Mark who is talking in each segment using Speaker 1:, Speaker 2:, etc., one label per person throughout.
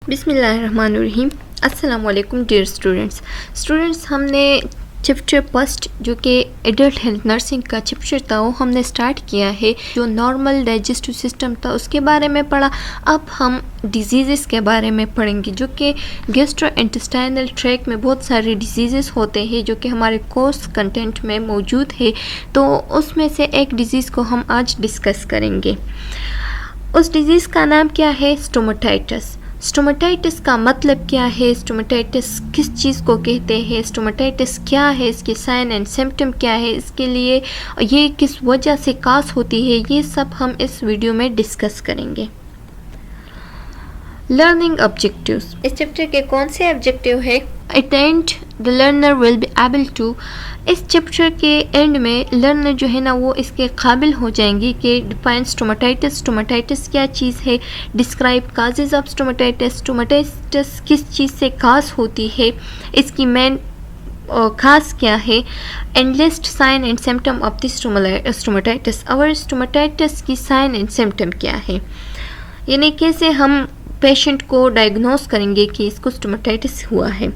Speaker 1: बिस्मिल्लाहिर्रहमानिर्रहीम। अस्सलाम वालेकुम डियर स्टूडेंट्स, हमने चैप्टर फर्स्ट जो कि एडल्ट हेल्थ नर्सिंग का चैप्टर था वो हमने स्टार्ट किया है। जो नॉर्मल डाइजेस्टिव सिस्टम था उसके बारे में पढ़ा। अब हम डिजीज़ के बारे में पढ़ेंगे जो कि गैस्ट्रोइंटेस्टाइनल ट्रैक में बहुत सारे डिजीज़ होते हैं जो कि हमारे कोर्स कंटेंट में मौजूद है। तो उसमें से एक डिज़ीज़ को हम आज डिस्कस करेंगे। उस डिज़ीज़ का नाम क्या है? स्टोमेटाइटिस। स्टोमेटाइटिस का मतलब क्या है? स्टोमेटाइटिस किस चीज़ को कहते हैं? स्टोमेटाइटिस क्या है? इसके साइन एंड सिम्टम क्या है? इसके लिए ये किस वजह से काज होती है? ये सब हम इस वीडियो में डिस्कस करेंगे। Learning objectives. इस चैप्टर के कौन से ऑब्जेक्टिव है? At the end the learner will be able to. इस चैप्टर के एंड में लर्नर जो है ना वो इसके काबिल हो जाएंगी कि डिफाइन स्टोमेटाइटिस, स्टोमेटाइटिस क्या चीज़ है, describe causes of stomatitis, stomatitis किस चीज़ से काज होती है, इसकी मेन खास क्या है, and list sign and symptom of the stomatitis. और स्टोमेटाइटिस की साइन एंड सिम्टम क्या है, यानी कैसे हम पेशेंट को डायग्नोस करेंगे कि इसको स्टोमेटाइटिस हुआ है।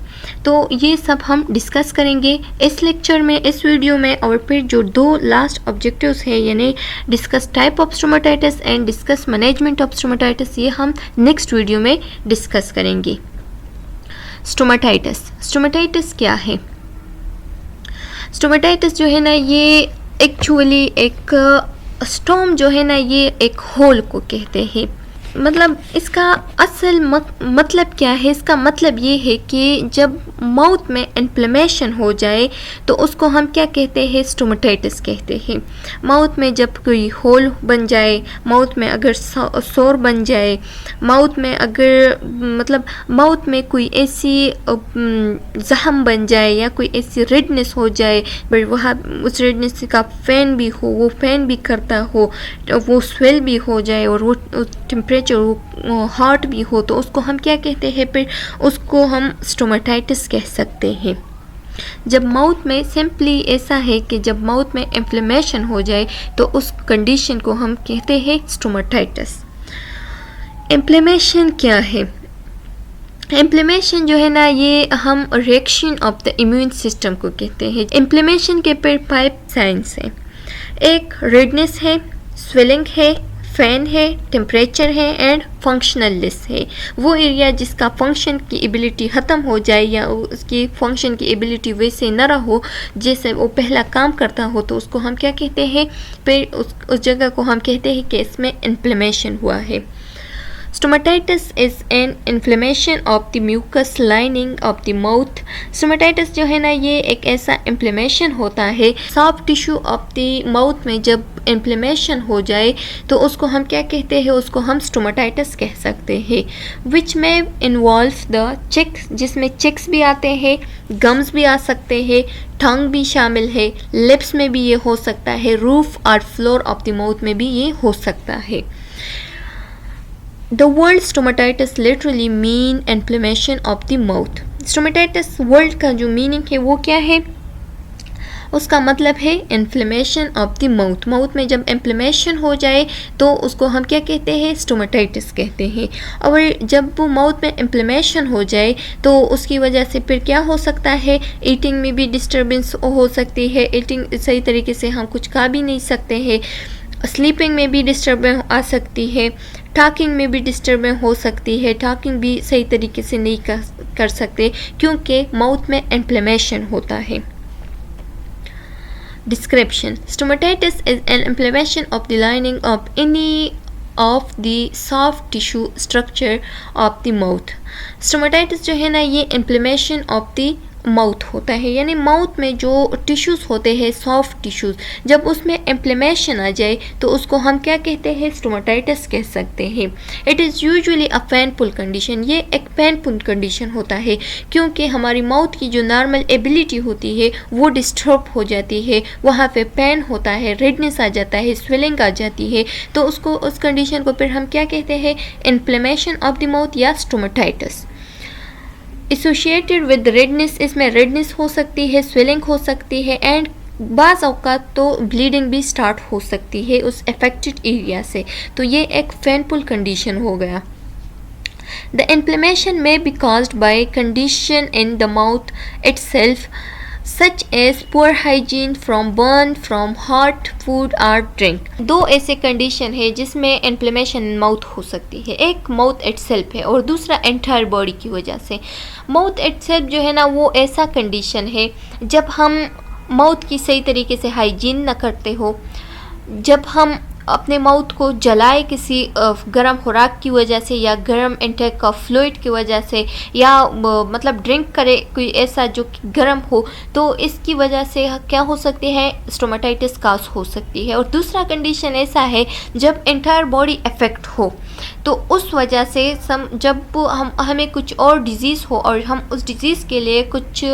Speaker 1: तो ये सब हम डिस्कस करेंगे इस लेक्चर में, इस वीडियो में। और फिर जो दो लास्ट ऑब्जेक्टिव्स है यानी discuss type of stomatitis and discuss management of stomatitis, ये हम नेक्स्ट वीडियो में डिस्कस करेंगे। स्टोमेटाइटिस क्या है? स्टोमेटाइटिस जो है ना ये एक्चुअली एक स्टोम जो है ना ये एक होल को कहते हैं। मतलब इसका असल मतलब क्या है? इसका मतलब ये है कि जब माउथ में इन्फ्लेमेशन हो जाए तो उसको हम क्या कहते हैं? स्टोमेटाइटिस कहते हैं। माउथ में जब कोई होल बन जाए, माउथ में अगर सोर बन जाए, माउथ में अगर मतलब माउथ में कोई ऐसी जख्म बन जाए या कोई ऐसी रेडनेस हो जाए, बट वहाँ उस रेडनेस का फैन भी हो, वो फैन भी करता हो, वो स्वेल भी हो जाए और वो टेम्परेचर हॉट भी हो, तो उसको हम क्या कहते हैं? फिर उसको हम स्टोमेटाइटिस कह सकते हैं। जब माउथ में सिंपली ऐसा है कि जब माउथ में इन्फ्लेमेशन हो जाए तो उस कंडीशन को हम कहते हैं स्टोमेटाइटिस। इन्फ्लेमेशन क्या है? इन्फ्लेमेशन जो है ना ये हम reaction of the immune system को कहते हैं। इन्फ्लेमेशन के फिर 5 साइंस हैं। एक रेडनेस है, स्वेलिंग है, फैन है, टेम्परेचर है एंड फंक्शनलनेस है। वो एरिया जिसका फंक्शन की एबिलिटी ख़त्म हो जाए या उसकी फंक्शन की एबिलिटी वैसे न रहो जैसे वो पहला काम करता हो, तो उसको हम क्या कहते हैं? फिर उस जगह को हम कहते हैं कि इसमें इन्फ्लेमेशन हुआ है। Stomatitis is an inflammation of the mucous lining of the mouth. Stomatitis जो है ना ये एक ऐसा inflammation होता है soft tissue of the mouth में। जब इन्फ्लेमेशन हो जाए तो उसको हम क्या कहते हैं? उसको हम स्टोमेटाइटिस कह सकते हैं। विच में इन्वॉल्व द चिक्स, जिसमें चिक्स भी आते हैं, गम्स भी आ सकते हैं, टंग भी शामिल है, लिप्स में भी ये हो सकता है, रूफ और फ्लोर ऑफ द माउथ में भी ये हो सकता है। The word stomatitis literally mean inflammation of the mouth. Stomatitis word का जो मीनिंग है वो क्या है? उसका मतलब है inflammation of the mouth. Mouth में जब इन्फ्लेमेशन हो जाए तो उसको हम क्या कहते हैं? स्टोमेटाइटिस कहते हैं। और जब वो माउथ में इन्फ्लेमेशन हो जाए तो उसकी वजह से फिर क्या हो सकता है? ईटिंग में भी डिस्टर्बेंस हो सकती है, ईटिंग सही तरीके से हम कुछ खा भी नहीं सकते हैं, स्लीपिंग में भी डिस्टर्बेंस आ सकती है, टॉकिंग में भी डिस्टर्बेंस हो सकती है, टॉकिंग भी सही तरीके से नहीं कर सकते क्योंकि माउथ में इन्फ्लेमेशन होता है। Description: stomatitis is an inflammation of the lining of any of the soft tissue structure of the mouth. Stomatitis जो है ना ये इन्फ्लेमेशन ऑफ द माउथ होता है, यानी माउथ में जो टिश्यूज़ होते हैं सॉफ्ट टिश्यूज़, जब उसमें इन्फ्लेमेशन आ जाए तो उसको हम क्या कहते हैं? स्टोमेटाइटिस कह सकते हैं। It is usually a painful condition. ये एक पेनफुल कंडीशन होता है क्योंकि हमारी माउथ की जो नॉर्मल एबिलिटी होती है वो डिस्टर्ब हो जाती है, वहाँ पे पेन होता है, रेडनेस आ जाता है, स्वेलिंग आ जाती है, तो उसको उस कंडीशन को फिर हम क्या कहते हैं? इन्फ्लेमेशन ऑफ द माउथ या स्टोमेटाइटिस। एसोसिएटेड विद रेडनेस, इसमें रेडनेस हो सकती है, स्वेलिंग हो सकती है एंड बाज़ औक़ात तो ब्लीडिंग भी स्टार्ट हो सकती है उस अफेक्टेड एरिया से। तो ये एक पेनफुल कंडीशन हो गया। The inflammation may be caused by condition in the mouth itself, such as poor hygiene from burn from hot food or drink. दो ऐसे कंडीशन है जिसमें इन्फ्लेमेशन माउथ हो सकती है, एक माउथ इटसेल्फ है और दूसरा एंटायर बॉडी की वजह से। माउथ इटसेल्फ जो है ना वो ऐसा कंडीशन है जब हम माउथ की सही तरीके से हाइजीन ना करते हो, जब हम अपने माउथ को जलाए किसी गर्म खुराक की वजह से या गर्म इंटेक ऑफ फ्लूइड की वजह से, या मतलब ड्रिंक करे कोई ऐसा जो गर्म हो, तो इसकी वजह से क्या हो सकती है, स्टोमेटाइटिस काज हो सकती है। और दूसरा कंडीशन ऐसा है जब एंटायर बॉडी अफेक्ट हो, तो उस वजह से जब हमें कुछ और डिज़ीज़ हो और हम उस डिज़ीज़ के लिए कुछ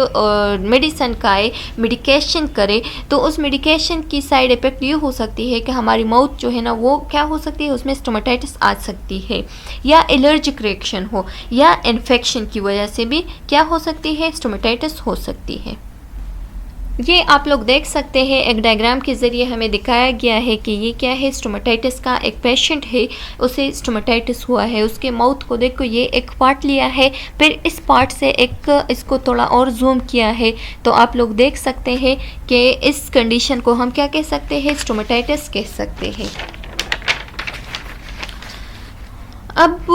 Speaker 1: मेडिसिन खाए, मेडिकेशन करें, तो उस मेडिकेशन की साइड इफ़ेक्ट ये हो सकती है कि हमारी माउथ जो है ना वो क्या हो सकती है, उसमें स्टोमेटाइटिस आ सकती है, या एलर्जिक रिएक्शन हो, या इन्फेक्शन की वजह से भी क्या हो सकती है, स्टोमेटाइटिस हो सकती है। ये आप लोग देख सकते हैं, एक डायग्राम के ज़रिए हमें दिखाया गया है कि ये क्या है, स्टोमेटाइटिस का एक पेशेंट है, उसे स्टोमेटाइटिस हुआ है, उसके माउथ को देखो ये एक पार्ट लिया है, फिर इस पार्ट से एक इसको थोड़ा और जूम किया है, तो आप लोग देख सकते हैं कि इस कंडीशन को हम क्या कह सकते हैं, स्टोमेटाइटिस कह सकते हैं। अब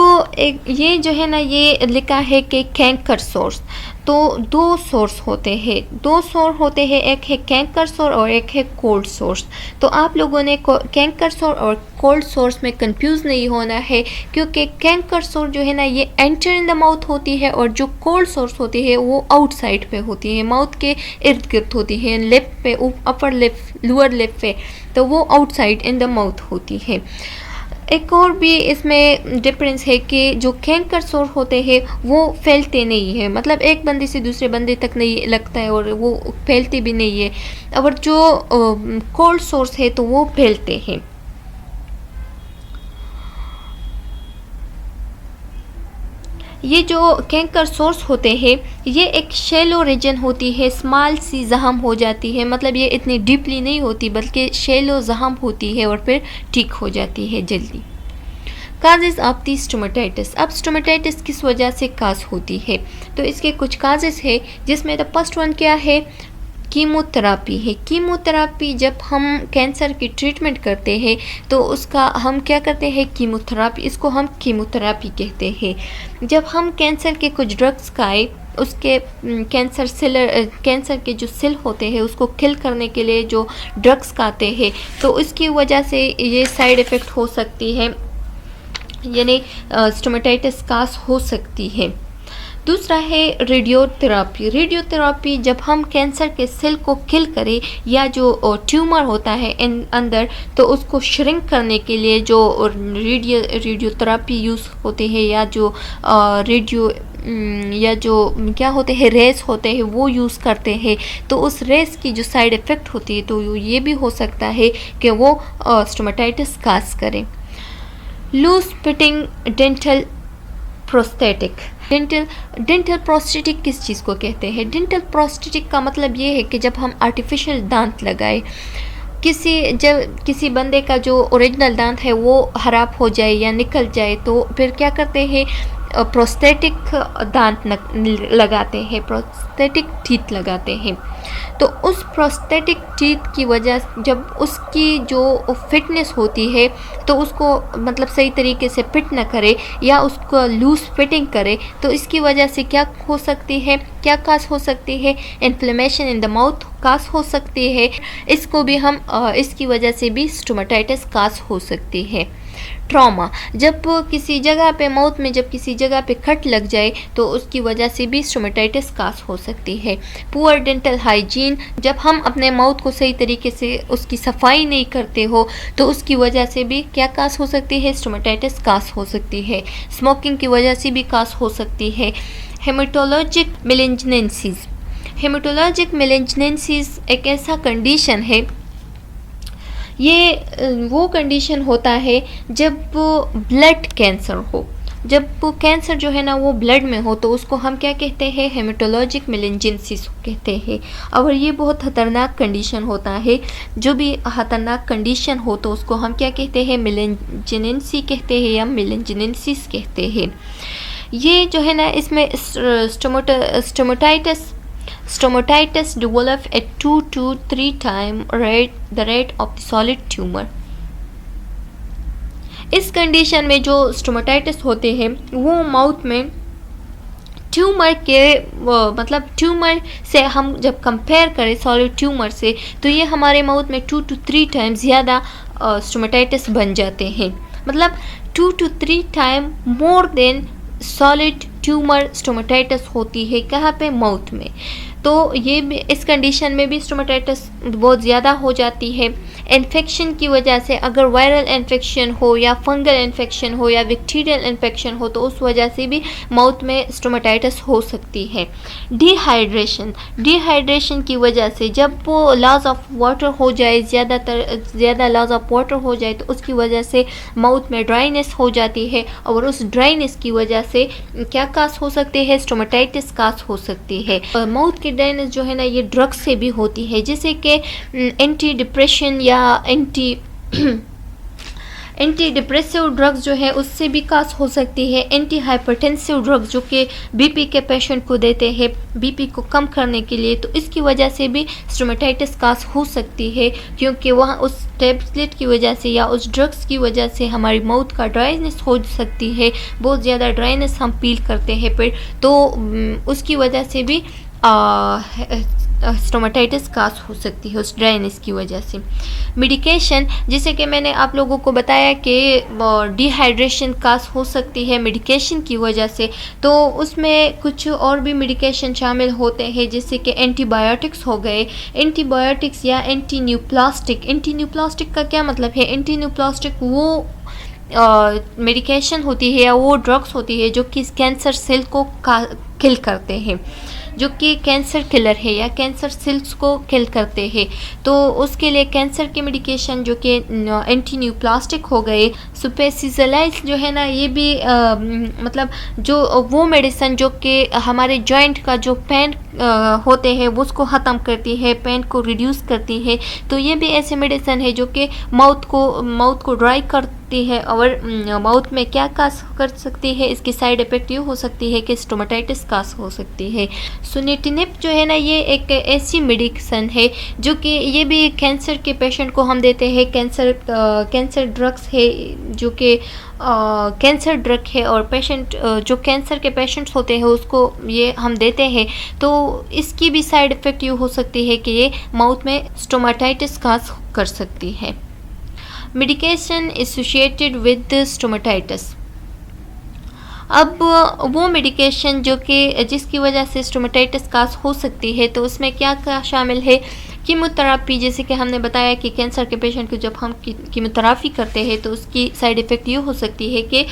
Speaker 1: ये जो है ना ये लिखा है कि कैंकर सोर्स, तो दो सोर्स होते हैं, एक है कैंकर सोर्स और एक है कोल्ड सोर्स। तो आप लोगों ने कैंकर सोर्स और कोल्ड सोर्स में कंफ्यूज नहीं होना है, क्योंकि कैंकर सोर्स जो है ना ये एंटर इन द माउथ होती है और जो कोल्ड सोर्स होती है वो आउटसाइड पे होती है, माउथ के इर्द गिर्द होती है, लिप पे, अपर लिप, लोअर लिप पे, तो वो आउटसाइड इन द माउथ होती है। एक और भी इसमें डिफरेंस है कि जो कैंकर सोर होते हैं वो फैलते नहीं है, मतलब एक बंदे से दूसरे बंदे तक नहीं लगता है और वो फैलते भी नहीं है, और जो कोल्ड सोर्स है तो वो फैलते हैं। ये जो कैंकर सोर्स होते हैं ये एक शैलो रीजन होती है, स्मॉल सी जख्म हो जाती है, मतलब ये इतनी डीपली नहीं होती बल्कि शैलो जख्म होती है और फिर ठीक हो जाती है जल्दी। काजेज़ ऑफ दी स्टोमेटाइटिस, अब स्टोमेटाइटिस किस वजह से काज होती है, तो इसके कुछ काजेज़ है, जिसमें द फर्स्ट वन क्या है, कीमोथेरापी है। कीमोथेरापी जब हम कैंसर की ट्रीटमेंट करते हैं तो उसका हम क्या करते हैं, कीमोथेरापी, इसको हम कीमोथेरापी कहते हैं। जब हम कैंसर के कुछ ड्रग्स खाए, उसके कैंसर के जो सेल होते हैं उसको किल करने के लिए जो ड्रग्स खाते हैं, तो इसकी वजह से ये साइड इफ़ेक्ट हो सकती है, यानी स्टोमेटाइटिस काज हो सकती है। दूसरा है रेडियोथेरापी। रेडियोथेरापी जब हम कैंसर के सेल को किल करें या जो ट्यूमर होता है अंदर, तो उसको श्रिंक करने के लिए जो रेडियोथेरापी यूज़ होते हैं, या जो या जो क्या होते हैं, रेस होते हैं, वो यूज़ करते हैं, तो उस रेस की जो साइड इफ़ेक्ट होती है तो ये भी हो सकता है कि वो स्टोमेटाइटिस काज करें। Loose fitting dental prosthetic. Dental prosthetic किस चीज़ को कहते हैं? डेंटल प्रोस्थेटिक का मतलब ये है कि जब हम आर्टिफिशियल दांत लगाए, किसी बंदे का जो ओरिजिनल दांत है वो ख़राब हो जाए या निकल जाए, तो फिर क्या करते हैं, प्रोस्थेटिक दांत लगाते हैं, प्रोस्थेटिक टीथ लगाते हैं। तो उस प्रोस्थेटिक टीथ की वजह, जब उसकी जो फिटनेस होती है तो उसको मतलब सही तरीके से फिट न करे या उसको लूज फिटिंग करे, तो इसकी वजह से क्या हो सकती है, क्या काज हो सकती है, inflammation in the mouth cause हो सकती है। इसको भी हम इसकी वजह से भी स्टोमेटाइटिस काज हो सकती है। ट्रॉमा, जब किसी जगह पे माउथ में जब किसी जगह पे कट लग जाए तो उसकी वजह से भी स्टोमेटाइटिस काज हो सकती है। पुअर डेंटल हाइजीन, जब हम अपने माउथ को सही तरीके से उसकी सफाई नहीं करते हो तो उसकी वजह से भी क्या काज हो सकती है, स्टोमेटाइटिस काज हो सकती है। स्मोकिंग की वजह से भी काज हो सकती है। हेमेटोलॉजिक मेलिग्नेंसीज, हेमेटोलॉजिक मेलिग्नेंसीज एक ऐसा कंडीशन है, ये वो कंडीशन होता है जब ब्लड कैंसर हो, जब कैंसर जो है ना वो ब्लड में हो, तो उसको हम क्या कहते हैं, हेमेटोलॉजिक मेलिग्नेंसीज कहते हैं। और ये बहुत ख़तरनाक कंडीशन होता है, जो भी ख़तरनाक कंडीशन हो तो उसको हम क्या कहते हैं, मेलिग्नेंसी कहते हैं या मेलिग्नेंसीज कहते हैं। ये जो है ना इसमें stomatitis develop at 2 to 3 time the rate of the solid tumour. इस कंडीशन में जो स्टोमाटाइटिस होते हैं वो माउथ में ट्यूमर के मतलब ट्यूमर से हम जब कंपेयर करें सॉलिड ट्यूमर से, तो ये हमारे माउथ में 2 to 3 टाइम ज़्यादा स्टोमाटाइटिस बन जाते हैं। मतलब 2 to 3 time more than solid tumour stomatitis होती है कहाँ पे, माउथ में। तो ये भी इस कंडीशन में भी स्टोमाटाइटिस बहुत ज़्यादा हो जाती है। इन्फेक्शन की वजह से, अगर वायरल इन्फेक्शन हो या फंगल इन्फेक्शन हो या बैक्टीरियल इन्फेक्शन हो, तो उस वजह से भी माउथ में स्टोमाटाइटिस हो सकती है। डिहाइड्रेशन की वजह से जब वो लॉस ऑफ वाटर हो जाए, ज़्यादा लॉस ऑफ वाटर हो जाए, तो उसकी वजह से माउथ में ड्राइनेस हो जाती है, और उस ड्राइनेस की वजह से क्या काज हो सकते हैं, स्टोमाटाइटिस काज हो सकती है। माउथ की ड्राइनेस जो है ना ये ड्रग्स से भी होती है, जैसे कि एंटी डिप्रेशन या एंटी डिप्रेसिव ड्रग्स जो है उससे भी काज हो सकती है। एंटी हाइपरटेंसिव ड्रग्स जो कि बीपी के पेशेंट को देते हैं बीपी को कम करने के लिए, तो इसकी वजह से भी स्टोमाटाइटिस काज हो सकती है, क्योंकि वहाँ उस टैबलेट की वजह से या उस ड्रग्स की वजह से हमारी माउथ का ड्राइनेस हो सकती है, बहुत ज़्यादा ड्राइनेस हम फील करते हैं फिर, तो उसकी वजह से भी स्टोमाटाइटिस काज हो सकती है उस ड्राइनेस की वजह से। मेडिकेशन, जैसे कि मैंने आप लोगों को बताया कि डिहाइड्रेशन काज हो सकती है मेडिकेशन की वजह से, तो उसमें कुछ और भी मेडिकेशन शामिल होते हैं, जैसे कि एंटीबायोटिक्स हो गए, एंटीबायोटिक्स या एंटीन्यूप्लास्टिक का क्या मतलब है, एंटीन्यूप्लास्टिक वो मेडिकेशन होती है या वो ड्रग्स होती है जो कि कैंसर सेल को किल करते हैं, जो कि कैंसर किलर है या कैंसर सेल्स को किल करते हैं। तो उसके लिए कैंसर के मेडिकेशन जो कि एंटीन्यूप्लास्टिक हो गए, सुपेसिजलाइज जो है ना ये भी मतलब जो वो मेडिसिन जो कि हमारे जॉइंट का जो पेन होते हैं उसको ख़त्म करती है, पेन को रिड्यूस करती है। तो ये भी ऐसे मेडिसिन है जो कि माउथ को ड्राई करती है, और माउथ में क्या काज कर सकती है, इसकी साइड इफ़ेक्ट ये हो सकती है कि स्टोमाटाइटिस काज हो सकती है। सुनिटिनिब जो है ना ये एक ऐसी मेडिसिन है जो कि ये भी कैंसर के पेशेंट को हम देते हैं, कैंसर ड्रग्स है जो कि कैंसर ड्रग है, और पेशेंट जो कैंसर के पेशेंट्स होते हैं उसको ये हम देते हैं, तो इसकी भी साइड इफ़ेक्ट ये हो सकती है कि ये माउथ में स्टोमाटाइटिस काज कर सकती है। मेडिकेशन एसोसिएटेड विद स्टोमाटाइटिस, अब वो मेडिकेशन जो कि जिसकी वजह से स्टोमाटाइटिस काज हो सकती है, तो उसमें क्या क्या शामिल है, कीमोथेरापी, जैसे कि हमने बताया कि कैंसर के पेशेंट को जब हम कीमोथेरापी करते हैं तो उसकी साइड इफ़ेक्ट ये हो सकती है कि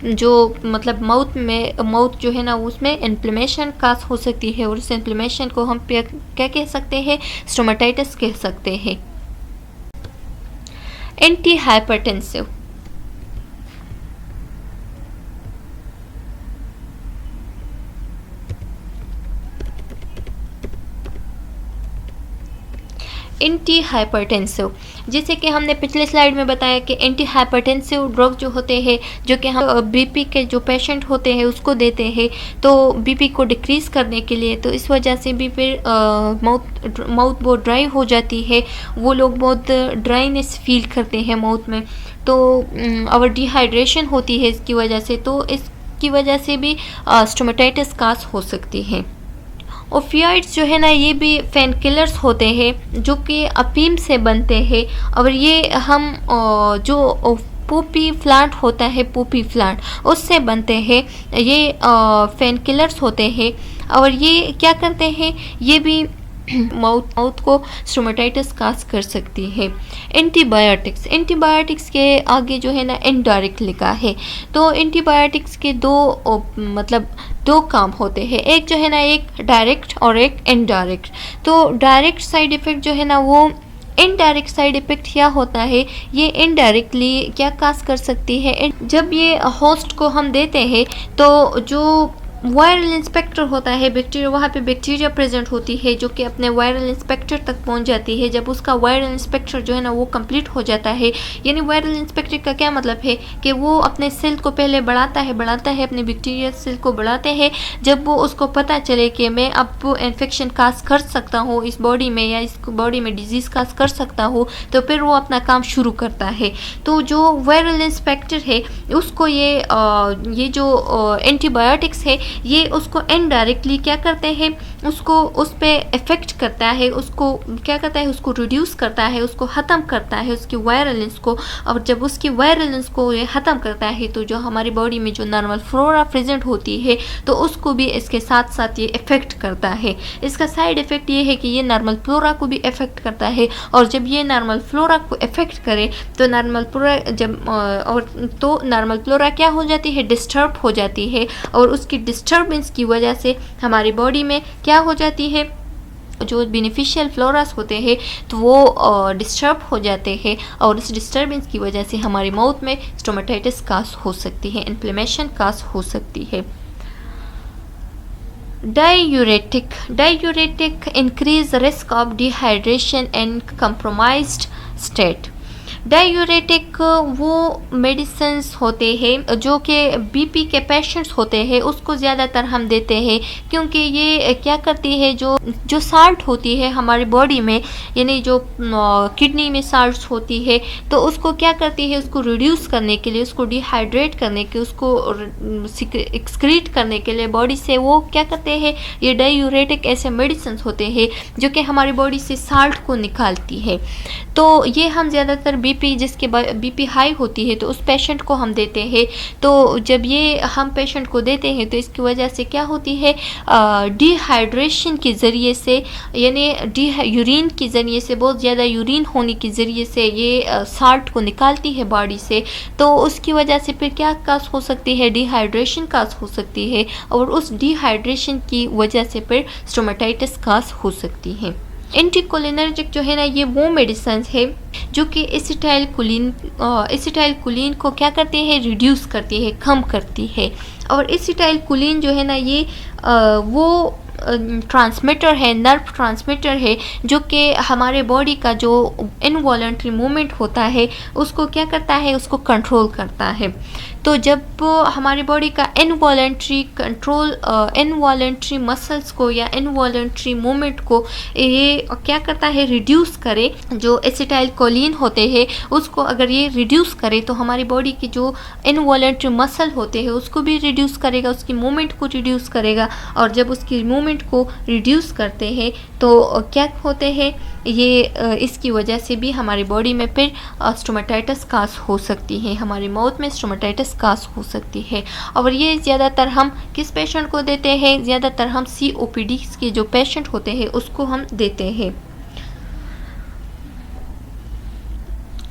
Speaker 1: जो मतलब माउथ जो है ना उसमें इन्फ्लेमेशन काज हो सकती है, और इस इन्फ्लेमेशन को हम क्या कह सकते हैं, स्टोमाटाइटिस कह सकते हैं। एंटी हाइपरटेंसिव, एंटी हाइपरटेंसिव, जैसे कि हमने पिछले स्लाइड में बताया कि एंटी हाइपरटेंसिव ड्रग जो होते हैं जो कि हम बीपी के जो पेशेंट होते हैं उसको देते हैं, तो बीपी को डिक्रीज़ करने के लिए, तो इस वजह से भी फिर माउथ बहुत ड्राई हो जाती है, वो लोग बहुत ड्राइनेस फील करते हैं माउथ में, तो और डिहाइड्रेशन होती है इसकी वजह से, तो इसकी वजह से भी स्टोमाटाइटिस काज हो सकती है। ओपियाइड्स जो है ना ये भी पेन किलर्स होते हैं जो कि अफीम से बनते हैं, और ये हम जो पोपी प्लांट होता है, पोपी प्लांट उससे बनते हैं, ये पेन किलर्स होते हैं, और ये क्या करते हैं, ये भी माउथ को स्टोमाटाइटिस काज कर सकती है। एंटीबायोटिक्स के आगे जो है ना इनडायरेक्ट लिखा है, तो एंटीबायोटिक्स के दो काम होते हैं, एक जो है ना एक डायरेक्ट और एक इनडायरेक्ट। तो डायरेक्ट साइड इफ़ेक्ट जो है ना वो इनडायरेक्ट साइड इफ़ेक्ट क्या होता है, ये इनडायरेक्टली क्या काज कर सकती है, जब ये होस्ट को हम देते हैं तो जो वायरल इंस्पेक्टर होता है बैक्टीरिया, वहाँ पे बैक्टीरिया प्रेजेंट होती है जो कि अपने वायरल इंस्पेक्टर तक पहुँच जाती है। जब उसका वायरल इंस्पेक्टर जो है ना वो कंप्लीट हो जाता है, यानी वायरल इंस्पेक्टर का क्या मतलब है कि वो अपने सेल को पहले बढ़ाता है अपने बैक्टीरिया सेल को बढ़ाते हैं। जब वो उसको पता चले कि मैं अब इन्फेक्शन काज कर सकता हूँ इस बॉडी में, या इस बॉडी में डिजीज़ काज कर सकता हूँ, तो फिर वो अपना काम शुरू करता है। तो जो वायरल इंस्पेक्टर है उसको ये जो एंटीबायोटिक्स है ये उसको इनडायरेक्टली क्या करते हैं, उसको उस पर इफ़ेक्ट करता है, उसको क्या करता है, उसको रिड्यूस करता है, उसको ख़त्म करता है उसकी वायरलेंस को। और जब उसकी वायरलेंस को ये ख़त्म करता है तो जो हमारी बॉडी में जो नॉर्मल फ्लोरा प्रेजेंट होती है तो उसको भी इसके साथ साथ ये इफ़ेक्ट करता है। इसका साइड इफ़ेक्ट ये है कि ये नॉर्मल फ्लोरा को भी इफ़ेक्ट करता है, और जब ये नॉर्मल फ्लोरा को इफ़ेक्ट करे तो नॉर्मल फ्लोरा नॉर्मल फ्लोरा क्या हो जाती है, डिस्टर्ब हो जाती है, और उसकी डिस्टर्बेंस की वजह से हमारी बॉडी में क्या हो जाती है, जो बेनिफिशियल फ्लोरास होते हैं तो वो डिस्टर्ब हो जाते हैं, और इस डिस्टर्बेंस की वजह से हमारी माउथ में स्टोमेटाइटिस काज हो सकती है, इन्फ्लेमेशन काज हो सकती है। Diuretic increase risk of dehydration and compromised state. Diuretic वो मेडिसिन्स होते हैं जो कि बीपी के पेशेंट्स होते हैं उसको ज़्यादातर हम देते हैं, क्योंकि ये क्या करती है, जो साल्ट होती है हमारी बॉडी में, यानी जो किडनी में साल्ट होती है, तो उसको क्या करती है, उसको रिड्यूस करने के लिए, उसको डिहाइड्रेट करने के, उसको एक्सक्रीट करने के लिए बॉडी से वो क्या करते हैं, ये डाययूरेटिक ऐसे मेडिसिन्स होते हैं जो कि हमारी बॉडी से साल्ट को निकालती है। तो ये हम ज़्यादातर बीपी जिसके बीपी हाई होती है तो उस पेशेंट को हम देते हैं। तो जब ये हम पेशेंट को देते हैं तो इसकी वजह से क्या होती है, डिहाइड्रेशन के ज़रिए से, यानी यूरिन के ज़रिए से, बहुत ज़्यादा यूरिन होने के ज़रिए से ये साल्ट को निकालती है बॉडी से, तो उसकी वजह से फिर क्या काज हो सकती है, डिहाइड्रेशन काज हो सकती है, और उस डिहाइड्रेशन की वजह से फिर स्टोमेटाइटिस काज हो सकती है। एंटीकोलिनर्जिक जो है ना ये वो मेडिसिन है जो कि एसिटाइलकोलिन को क्या करती है, रिड्यूस करती है, कम करती है। और एसिटाइलकोलिन जो है ना ये वो ट्रांसमीटर है, नर्व ट्रांसमीटर है, जो कि हमारे बॉडी का जो इनवॉलंटरी मूवमेंट होता है उसको क्या करता है, उसको कंट्रोल करता है। तो जब हमारी बॉडी का इनवॉलंटरी मसल्स को या इनवॉलंटरी मूवमेंट को ये क्या करता है, रिड्यूस करे, जो एसिटाइलकोलिन होते हैं उसको अगर ये रिड्यूस करे तो हमारी बॉडी की जो इनवॉलंटरी मसल होते हैं उसको भी रिड्यूस करेगा, उसकी मूवमेंट को रिड्यूस करेगा। और जब उसकी मूवमेंट को रिड्यूस करते हैं तो क्या होते हैं, ये इसकी वजह से भी हमारी बॉडी में फिर स्टोमेटाइटिस काज हो सकती है, हमारी माउथ में स्टोमेटाइटिस काज हो सकती है। और ये ज़्यादातर हम किस पेशेंट को देते हैं, ज़्यादातर हम COPD के जो पेशेंट होते हैं उसको हम देते हैं।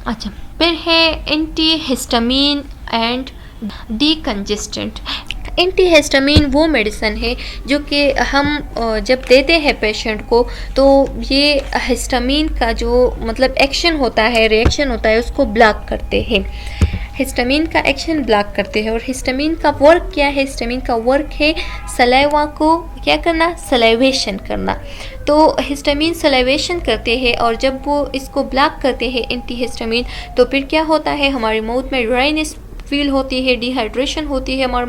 Speaker 1: अच्छा, फिर है एंटीहिस्टामिन एंड डीकंजेस्टेंट। एंटीहिस्टामिन वो मेडिसिन है जो कि हम जब देते हैं पेशेंट को तो ये हिस्टामिन का जो मतलब एक्शन होता है, रिएक्शन होता है, उसको ब्लॉक करते हैं। हिस्टामिन का एक्शन ब्लॉक करते हैं। और हिस्टामिन का वर्क क्या है, हिस्टामिन का वर्क है सलाइवा को क्या करना, सलाइवेशन करना। तो हिस्टामिन सलाइवेशन करते हैं, और जब वो इसको ब्लॉक करते हैं एंटीहिस्टामिन तो फिर क्या होता है, हमारी माउथ में ड्राइनेस फील होती है, डिहाइड्रेशन होती है हमारी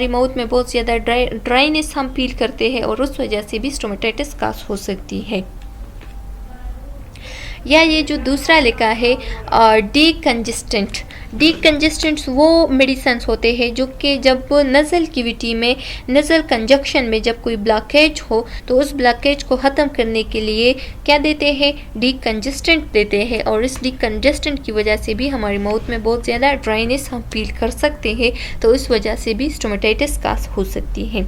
Speaker 1: माउथ में बहुत ज़्यादा ड्राइनेस हम फील करते हैं, और उस वजह से भी स्टोमेटाइटिस काज हो सकती है। या ये जो दूसरा लिखा है डीकंजेस्टेंट्स वो मेडिसिन होते हैं जो कि जब नज़ल कैविटी में, नज़ल कंजक्शन में जब कोई ब्लॉकेज हो तो उस ब्लॉकेज को ख़त्म करने के लिए क्या देते हैं, डीकंजेस्टेंट देते हैं। और इस डीकंजेस्टेंट की वजह से भी हमारी माउथ में बहुत ज़्यादा ड्राइनेस हम फील कर सकते हैं, तो इस वजह से भी स्टोमेटाइटिस काज हो सकती है।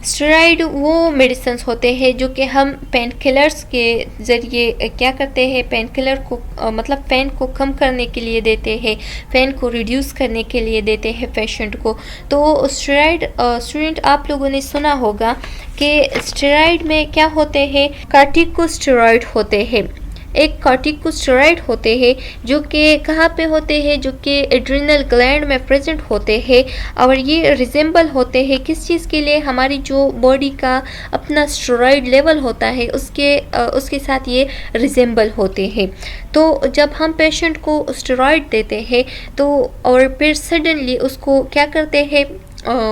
Speaker 1: स्टेरॉइड वो मेडिसिन होते हैं जो कि हम पेन किलर्स के ज़रिए क्या करते हैं, पेन किलर को मतलब पेन को कम करने के लिए देते हैं, पेन को रिड्यूस करने के लिए देते हैं पेशेंट को। तो स्टेरॉइड आप लोगों ने सुना होगा कि स्टेरॉइड में क्या होते हैं, कार्टिकोस्टेरॉइड होते हैं। एक कॉर्टिकोस्टेरॉइड होते हैं जो कि कहाँ पे होते हैं, जो कि एड्रिनल ग्लैंड में प्रेजेंट होते हैं और ये रिजेंबल होते हैं किस चीज़ के लिए, हमारी जो बॉडी का अपना स्टेरॉइड लेवल होता है उसके साथ ये रिजेंबल होते हैं। तो जब हम पेशेंट को स्टेरॉइड देते हैं तो और फिर सडनली उसको क्या करते हैं,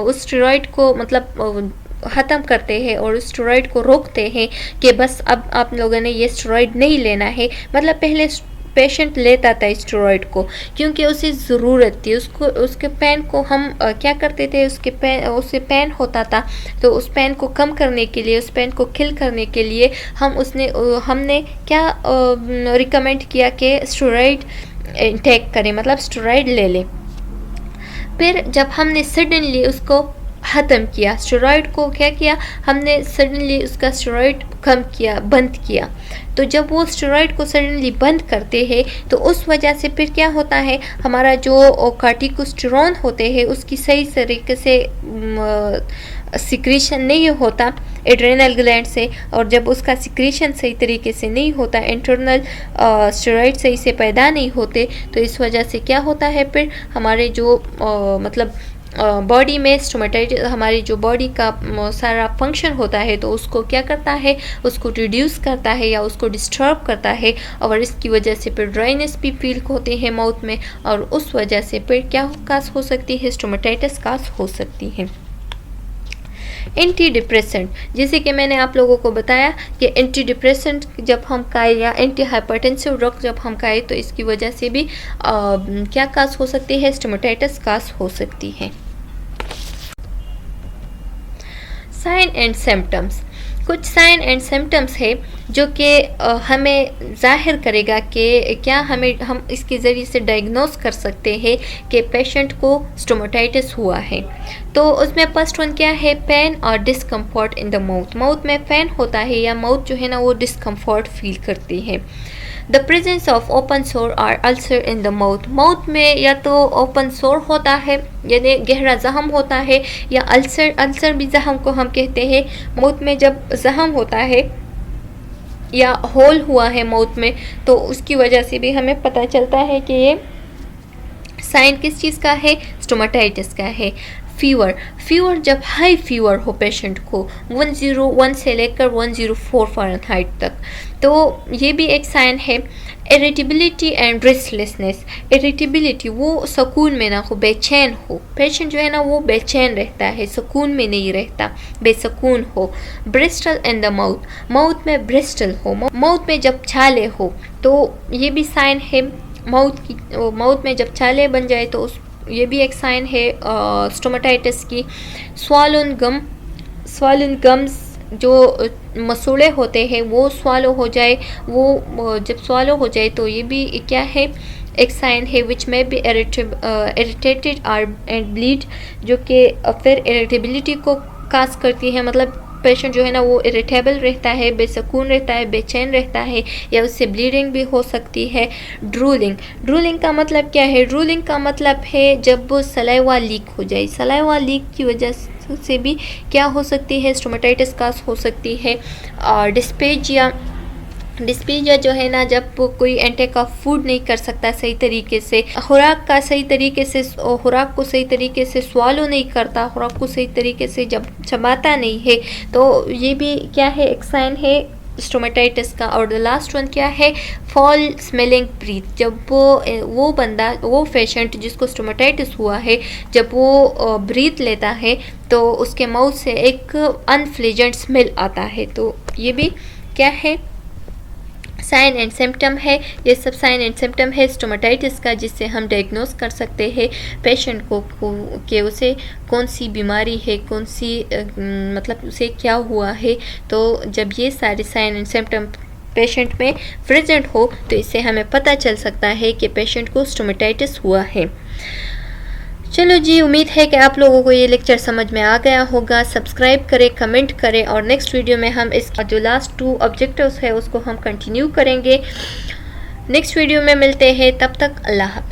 Speaker 1: उस स्टेरॉइड को मतलब ख़त्म करते हैं और स्टेरॉइड को रोकते हैं कि बस अब आप लोगों ने ये स्टेरॉइड नहीं लेना है। मतलब पहले पेशेंट लेता था स्टेरॉइड को क्योंकि उसे ज़रूरत थी, उसके पेन को हम क्या करते थे, उससे पेन होता था तो उस पेन को कम करने के लिए, उस पेन को किल करने के लिए हमने क्या रिकमेंड किया कि स्टेरॉइड इंटेक करें, मतलब स्टेरॉइड ले लें। फिर जब हमने सडनली उसको ख़त्म किया, स्टेरॉइड को क्या किया हमने, सडनली उसका स्टेरॉइड कम किया, बंद किया। तो जब वो स्टेरॉइड को सडनली बंद करते हैं तो उस वजह से फिर क्या होता है, हमारा जो कॉर्टिकोस्टेरॉन होते हैं उसकी सही तरीके से सिक्रीशन नहीं होता एड्रेनल ग्लैंड से, और जब उसका सिक्रीशन सही तरीके से नहीं होता, इंटरनल स्टेरॉइड सही से पैदा नहीं होते, तो इस वजह से क्या होता है फिर हमारे जो मतलब बॉडी में स्टोमेटाइटिस, हमारी जो बॉडी का सारा फंक्शन होता है तो उसको क्या करता है, उसको रिड्यूस करता है या उसको डिस्टर्ब करता है और इसकी वजह से फिर ड्राइनेस भी फील होते हैं माउथ में और उस वजह से फिर क्या काज हो सकती है, स्टोमेटाइटिस काज हो सकती है। एंटी डिप्रेसेंट, जैसे कि मैंने आप लोगों को बताया कि एंटी डिप्रेसेंट जब हम खाए या एंटी हाइपरटेंसिव ड्रग जब हम खाए तो इसकी वजह से भी क्या काज हो सकती है, स्टोमेटाइटिस काज हो सकती है। साइन एंड सिम्टम्स, कुछ साइन एंड सिम्टम्स है जो कि हमें जाहिर करेगा कि क्या हम इसके ज़रिए से डायग्नोस कर सकते हैं कि पेशेंट को स्टोमेटाइटिस हुआ है। तो उसमें फर्स्ट वन क्या है, पेन और discomfort in the mouth, mouth में पेन होता है या माउथ जो है ना वो डिस्कम्फर्ट फील करती है। द प्रेजेंस ऑफ ओपन सोर और ulcer in the mouth, mouth में या तो ओपन सोर होता है यानी गहरा जख्म होता है या अल्सर भी जख्म को हम कहते हैं। माउथ में जब जख्म होता है या होल हुआ है माउथ में तो उसकी वजह से भी हमें पता चलता है कि ये साइन किस चीज़ का है, स्टोमेटाइटिस का है। फीवर जब हाई फीवर हो पेशेंट को 101 से लेकर 104 फ़ारेनहाइट तक, तो ये भी एक साइन है। इरिटेबिलिटी एंड रेस्टलेसनेस, इरिटेबिलिटी वो सुकून में ना हो, बेचैन हो, पेशेंट जो है ना वो बेचैन रहता है, सुकून में नहीं रहता, बेसुकून हो। Bristol in the mouth, mouth में ब्रिस्टल हो, माउथ में जब छाले हो तो ये भी साइन है माउथ में जब छाले बन जाए तो ये भी एक साइन है स्टोमेटाइटिस की। स्वालन गम्स जो मसूड़े होते हैं वो स्वालो हो जाए, वो जब स्वालो हो जाए तो ये भी क्या है, एक साइन है विच में भी इरिटेटेड एंड ब्लीड, जो कि फिर इरिटेबिलिटी को काज करती है। मतलब पेशेंट जो है ना वो इरिटेबल रहता है, बेसुकून रहता है, बेचैन रहता है या उससे ब्लीडिंग भी हो सकती है। ड्रूलिंग का मतलब क्या है, ड्रूलिंग का मतलब है जब वो सलाइवा लीक हो जाए, सलाइवा लीक की वजह से भी क्या हो सकती है, स्टोमेटाइटिस काज हो सकती है। और डिस्पेजिया जो है ना, जब कोई एंटेक ऑफ फूड नहीं कर सकता सही तरीके से, खुराक को सही तरीके से स्वालो नहीं करता, खुराक को सही तरीके से जब चबाता नहीं है, तो ये भी क्या है, एक साइन है स्टोमेटाइटिस का। और द लास्ट वन क्या है, फॉल स्मेलिंग ब्रीथ, जब वो पेशेंट जिसको स्टोमेटाइटिस हुआ है जब वो ब्रीथ लेता है तो उसके माउथ से एक अनप्लेजेंट स्मेल आता है, तो ये भी क्या है, साइन एंड सिम्टम है। ये सब साइन एंड सिम्टम है स्टोमेटाइटिस का, जिससे हम डायग्नोस कर सकते हैं पेशेंट को कि उसे कौन सी बीमारी है, कौन सी मतलब उसे क्या हुआ है। तो जब ये सारे साइन एंड सिम्टम पेशेंट में प्रेजेंट हो तो इससे हमें पता चल सकता है कि पेशेंट को स्टोमेटाइटिस हुआ है। चलो जी, उम्मीद है कि आप लोगों को ये लेक्चर समझ में आ गया होगा। सब्सक्राइब करें, कमेंट करें और नेक्स्ट वीडियो में हम इसका जो लास्ट 2 ऑब्जेक्टिव्स है उसको हम कंटिन्यू करेंगे। नेक्स्ट वीडियो में मिलते हैं, तब तक अल्लाह हाफ़िज़।